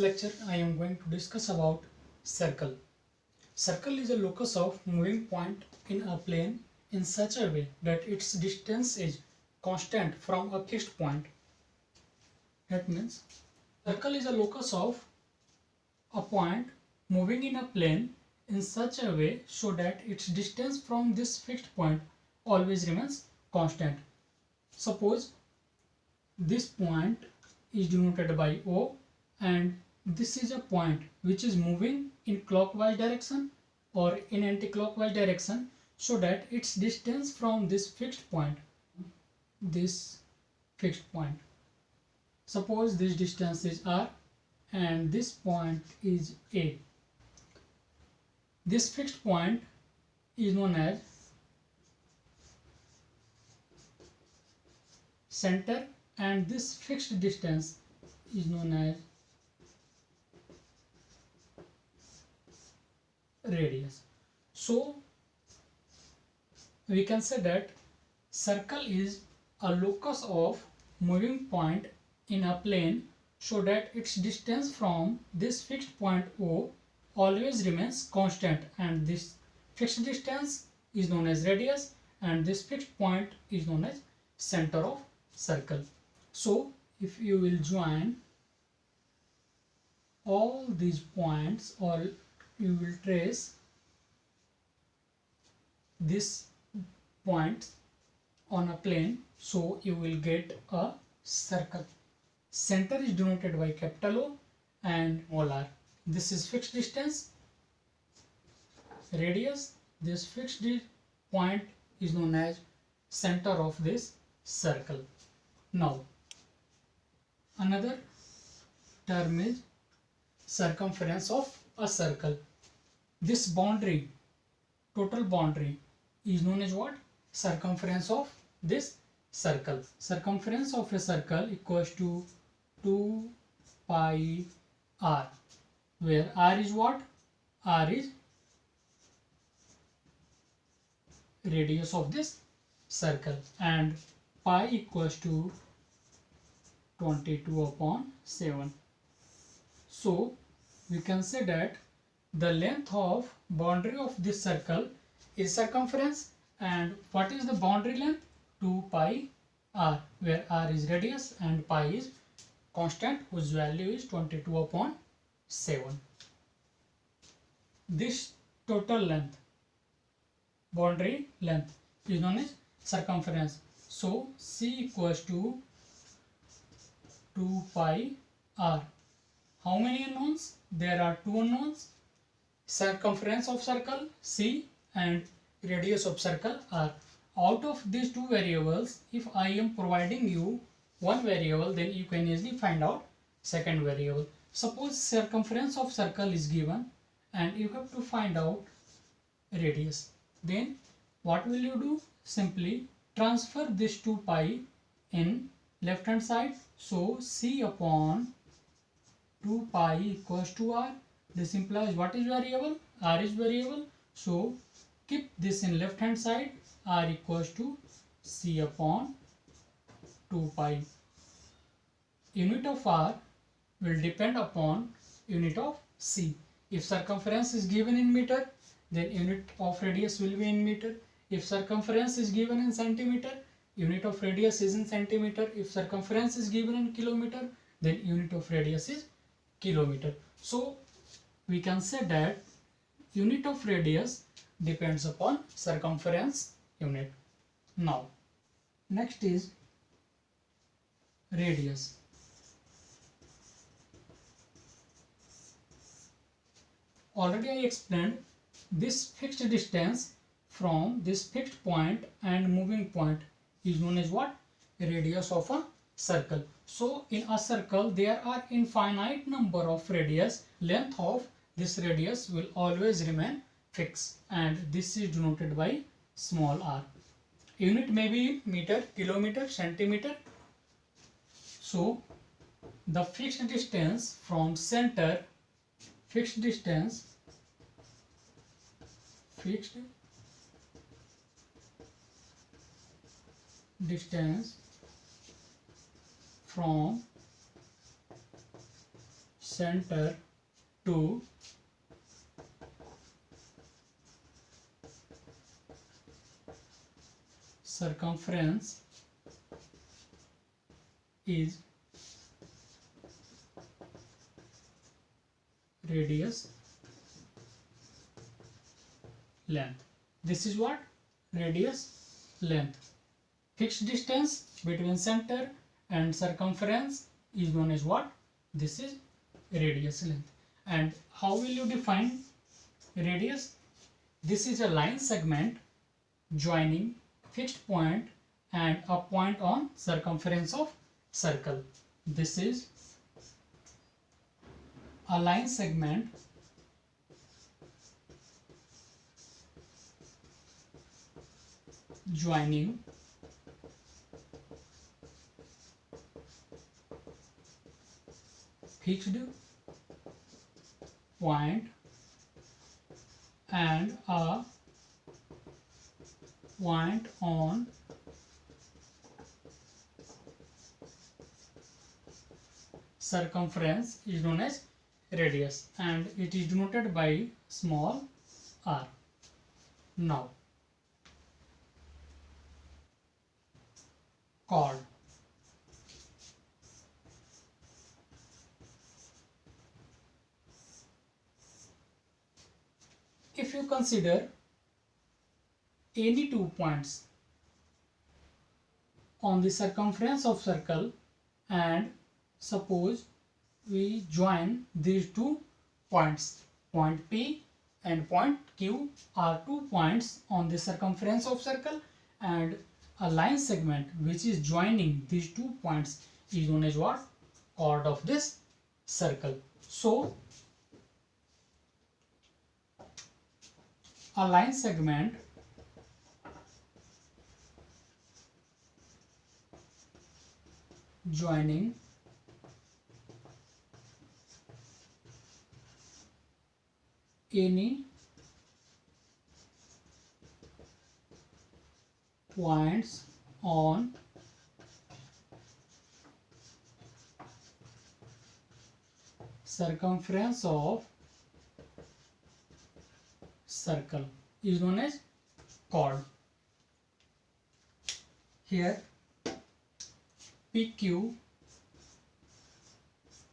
lecture I am going to discuss about circle. Circle is a locus of moving point in a plane in such a way that its distance is constant from a fixed point. That means circle is a locus of a point moving in a plane in such a way so that its distance from this fixed point always remains constant. Suppose this point is denoted by O and this is a point which is moving in clockwise direction or in anti-clockwise direction, so that its distance from this fixed point, suppose this distance is R and this point is A. This fixed point is known as center and this fixed distance is known as radius. So we can say that circle is a locus of moving point in a plane so that its distance from this fixed point O always remains constant, and this fixed distance is known as radius and this fixed point is known as center of circle. So if you will join all these points, or you will trace this point on a plane, so you will get a circle. Center is denoted by capital O and small r. This is fixed distance. Radius, this fixed point is known as center of this circle. Now another term is circumference of a circle. This boundary, total boundary, is known as what? Circumference of this circle. Circumference of a circle equals to 2 pi r, where r is what? R is radius of this circle and pi equals to 22/7. So we can say that the length of boundary of this circle is circumference, and what is the boundary length? 2 pi r, where r is radius and pi is constant whose value is 22/7. This total length, boundary length, is known as circumference. So C equals to 2 pi r. How many unknowns? There are two unknowns: circumference of circle C and radius of circle r. Out of these two variables, if I am providing you one variable, then you can easily find out second variable. Suppose circumference of circle is given and you have to find out radius. Then what will you do? Simply transfer this 2 pi in left hand side. So C upon 2 pi equals to r. This implies what is variable? R is variable. So keep this in left hand side. R equals to C upon 2 pi. Unit of R will depend upon unit of C. If circumference is given in meter, then unit of radius will be in meter. If circumference is given in centimeter, unit of radius is in centimeter. If circumference is given in kilometer, then unit of radius is kilometer. So we can say that unit of radius depends upon circumference unit. Now next is radius. Already I explained this fixed distance from this fixed point and moving point is known as what? Radius of a circle. So in a circle there are infinite number of radius. Length of this radius will always remain fixed, and this is denoted by small r. Unit may be meter, kilometer, centimeter. So the fixed distance from center, fixed distance from center to circumference is radius length. This is what? Radius length. Fixed distance between center and circumference is known as what? This is radius length. And how will you define radius? This is a line segment joining fixed point and a point on circumference of circle. This is a line segment joining fixed point and a point on circumference is known as radius, and it is denoted by small r. Now, chord. If you consider any 2 points on the circumference of circle, and suppose we join these 2 points, point P and point Q are 2 points on the circumference of circle, and a line segment which is joining these 2 points is known as what? Chord of this circle. So a line segment joining any points on circumference of circle is known as chord. Here PQ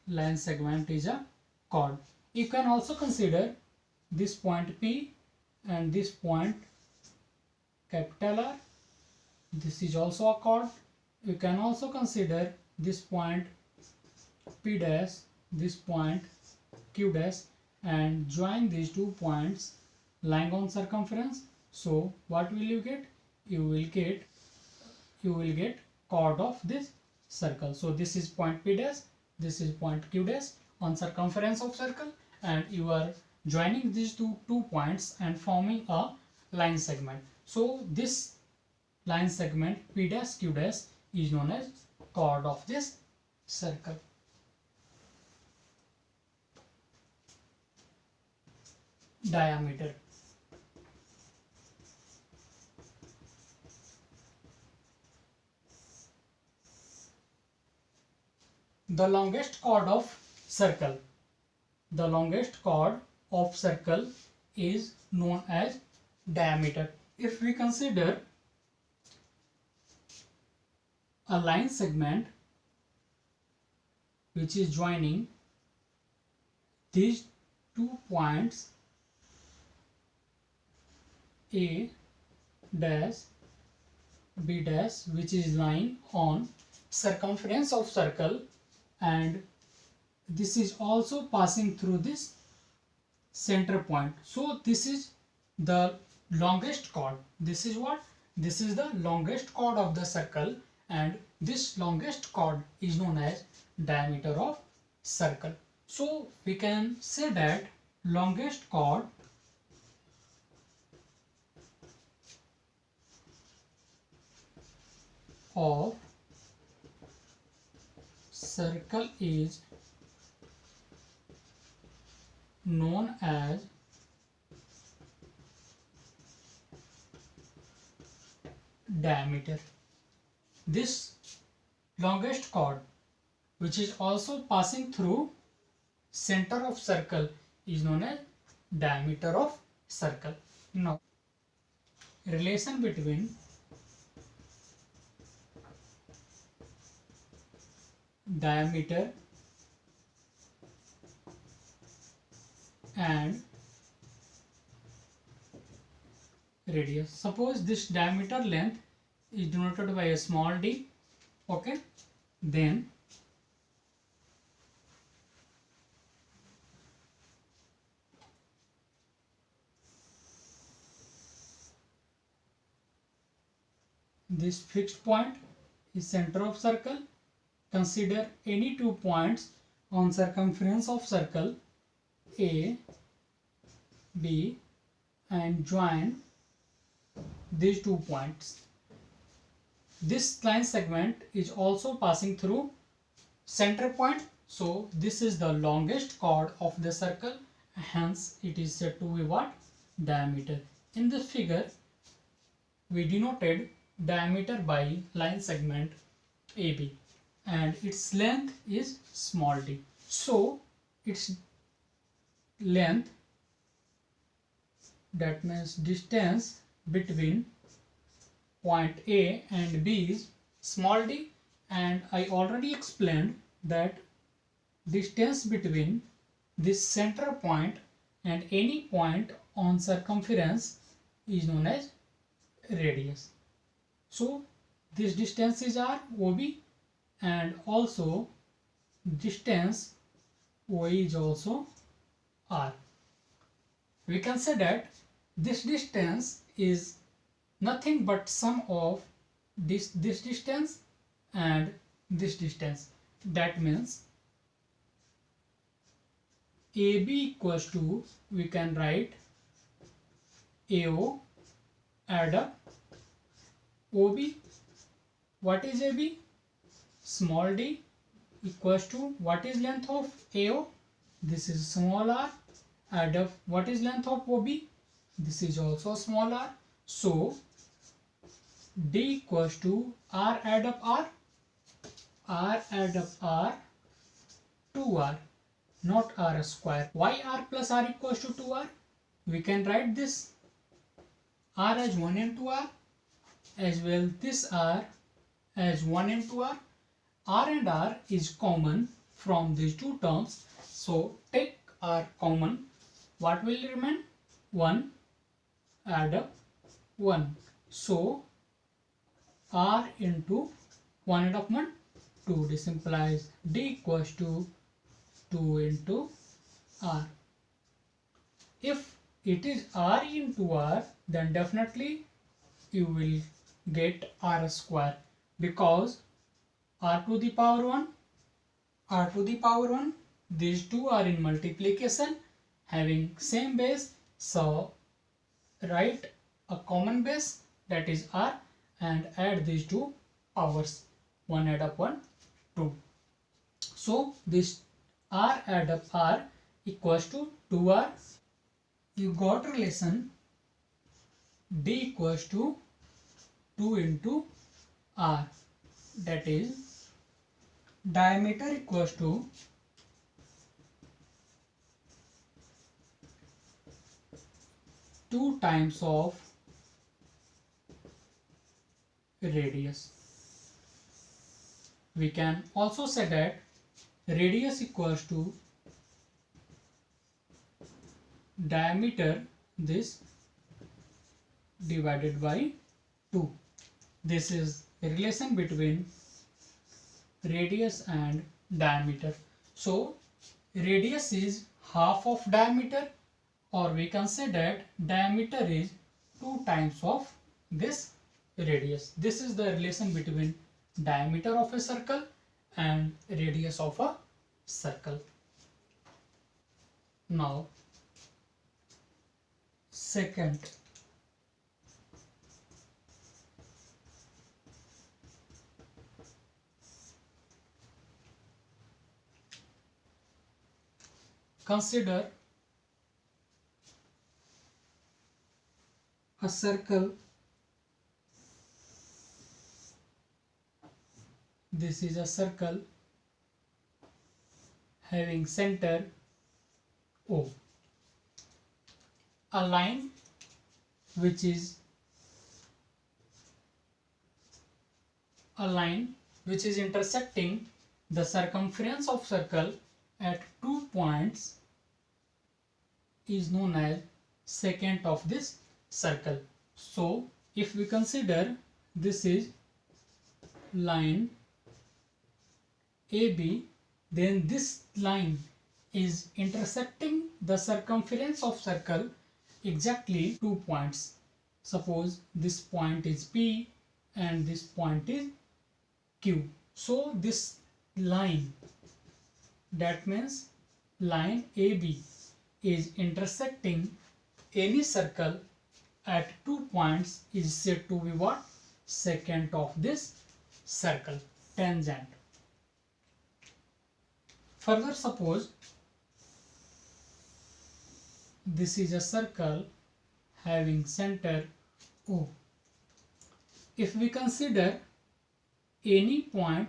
line segment is a chord. You can also consider this point P and this point capital R. This is also a chord. You can also consider this point P dash, this point Q dash, and join these 2 points lying on circumference. So what will you get? You will get chord of this circle. So this is point P dash, this is point Q dash on circumference of circle, and you are joining these two points and forming a line segment. So this line segment P dash Q dash is known as chord of this circle. Diameter. The longest chord of circle. The longest chord of circle is known as diameter. If we consider a line segment which is joining these 2 points A dash B dash, which is lying on circumference of circle, and this is also passing through this center point. So this is the longest chord. This is what? This is the longest chord of the circle, and this longest chord is known as diameter of circle. So we can say that longest chord of circle is known as diameter. This longest chord, which is also passing through center of circle is known as diameter of circle. Now, relation between diameter and radius. Suppose this diameter length is denoted by a small d, okay, then this fixed point is center of circle. Consider any two points on circumference of circle A, B, and join these 2 points. This line segment is also passing through center point, so this is the longest chord of the circle, hence it is said to be what? Diameter. In this figure, we denoted diameter by line segment AB and its length is small d. So its length, that means distance between point A and B is small d, and I already explained that distance between this center point and any point on circumference is known as radius. So this distance is r, OB, and also distance OE is also r. We can say that this distance is nothing but sum of this distance and this distance. That means AB equals to, we can write AO add up OB. What is AB? Small d equals to, what is length of AO? This is small r. Add up, what is length of OB? This is also small r. So D equals to r add up r add up r 2r, not r square. Why r plus r equals to 2r? We can write this r as 1 into r, as well this r as 1 into r. R and r is common from these two terms, so take r common. What will remain? 1 add up 1. So r into 1 add up 1, 2. This implies D equals to 2 into r. If it is r into r, then definitely you will get r square, because r to the power 1, these two are in multiplication having same base, so write a common base, that is r, and add these two powers, 1 add up 1, 2. So this r add up r equals to 2r. You got relation D equals to 2 into r, that is diameter equals to 2 times of radius. We can also say that radius equals to diameter this divided by 2. This is a relation between radius and diameter. So radius is half of diameter, or we can say that diameter is 2 times of this radius. This is the relation between diameter of a circle and radius of a circle. Now, second, consider a circle. This is a circle having center O. A line which is intersecting the circumference of circle at 2 points is known as secant of this circle. So if we consider this is line AB, then this line is intersecting the circumference of circle exactly 2 points. Suppose this point is P and this point is Q. So this line, that means line AB, is intersecting any circle at 2 points is said to be what? Secant of this circle, tangent. Further, suppose this is a circle having center O. If we consider any point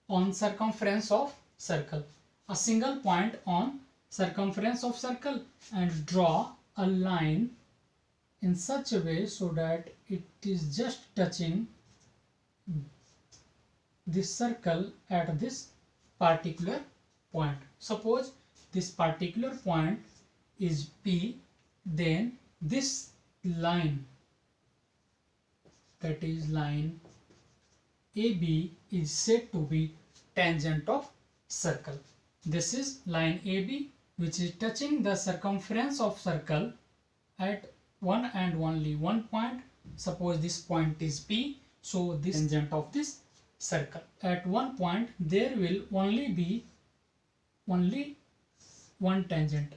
on circumference of circle, a single point on circumference of circle, and draw a line in such a way so that it is just touching this circle at this particular point. Suppose this particular point is P, then this line, that is line AB, is said to be tangent of circle. This is line AB which is touching the circumference of circle at one and only one point. Suppose this point is P, so this tangent of this circle. At one point there will only be one tangent.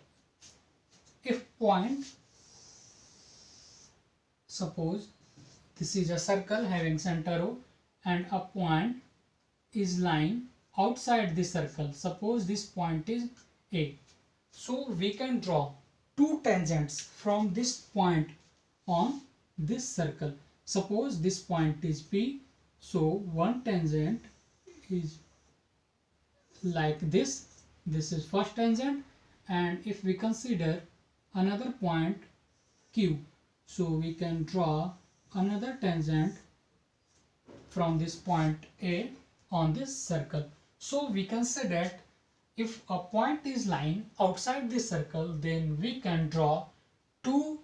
If point, suppose this is a circle having center O and a point is lying outside the circle. Suppose this point is A. So we can draw two tangents from this point on this circle. Suppose this point is P, so one tangent is like this. This is first tangent, and if we consider another point Q, so we can draw another tangent from this point A on this circle. So we can say that if a point is lying outside the circle, then we can draw two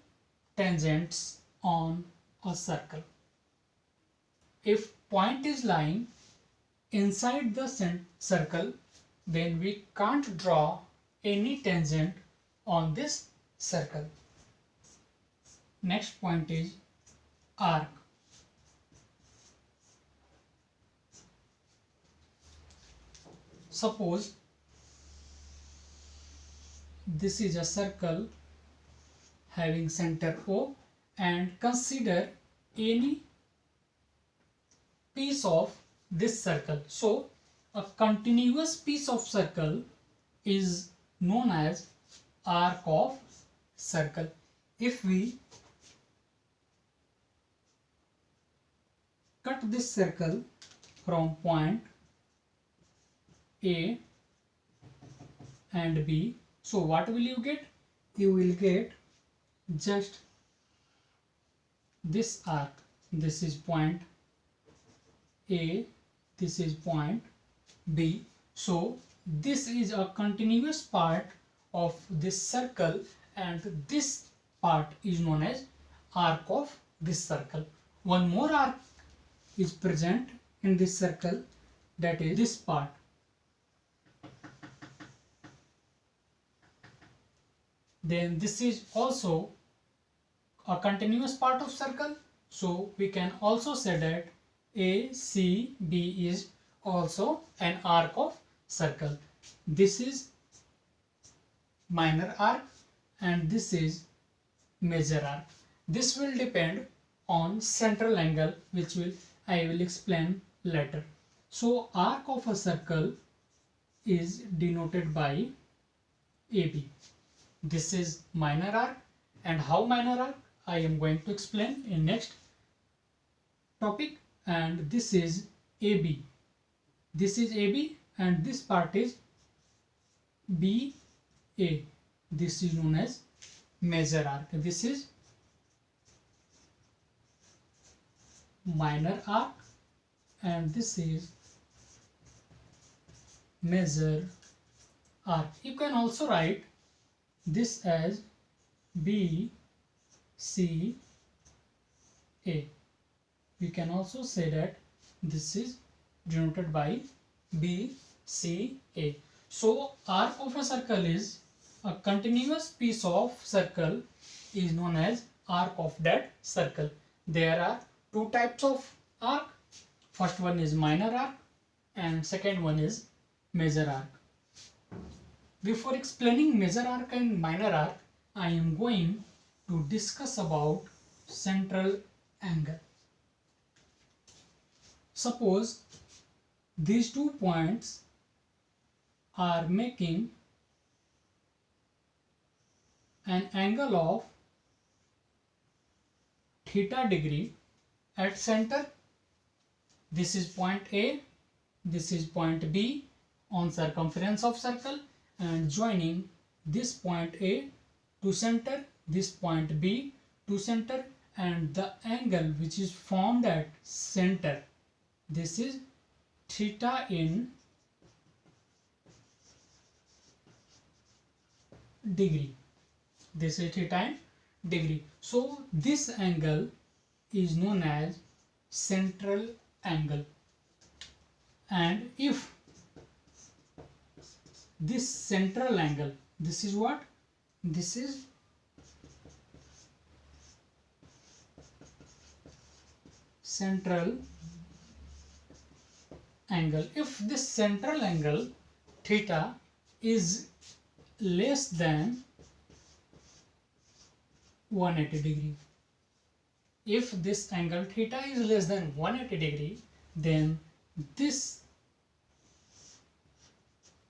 tangents on a circle. If point is lying inside the circle, then we can't draw any tangent on this circle. Next point is arc. Suppose this is a circle having center O, and consider any piece of this circle. So a continuous piece of circle is known as arc of circle. If we cut this circle from point A and B, so what will you get? You will get just this arc. This is point A, this is point B. So this is a continuous part of this circle, and this part is known as arc of this circle. One more arc is present in this circle, that is this part. Then this is also a continuous part of circle, so we can also say that ACB is also an arc of circle. This is minor arc and this is major arc. This will depend on central angle, which I will explain later. So arc of a circle is denoted by AB. This is minor arc, and how minor arc I am going to explain in next topic. And this is AB. This is AB and this part is BA. this is known as major arc. This is minor arc and this is major arc. You can also write this as B, C, A. We can also say that this is denoted by B, C, A. So arc of a circle is a continuous piece of circle is known as arc of that circle. There are two types of arc. First one is minor arc and second one is major arc. Before explaining major arc and minor arc, I am going to discuss about central angle. Suppose these 2 points are making an angle of theta degree at center. This is point A, this is point B on circumference of circle, and joining this point A to center, this point B to center, and the angle which is formed at center, this is theta in degree. This is theta in degree. So this angle is known as central angle. And if this central angle, this is what? This is central angle. If this central angle theta is less than 180 degree. If this angle theta is less than 180 degree, then this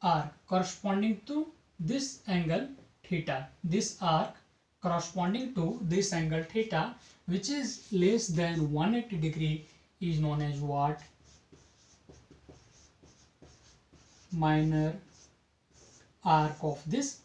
arc corresponding to this angle theta, this arc corresponding to this angle theta which is less than 180 degree is known as what? Minor arc of this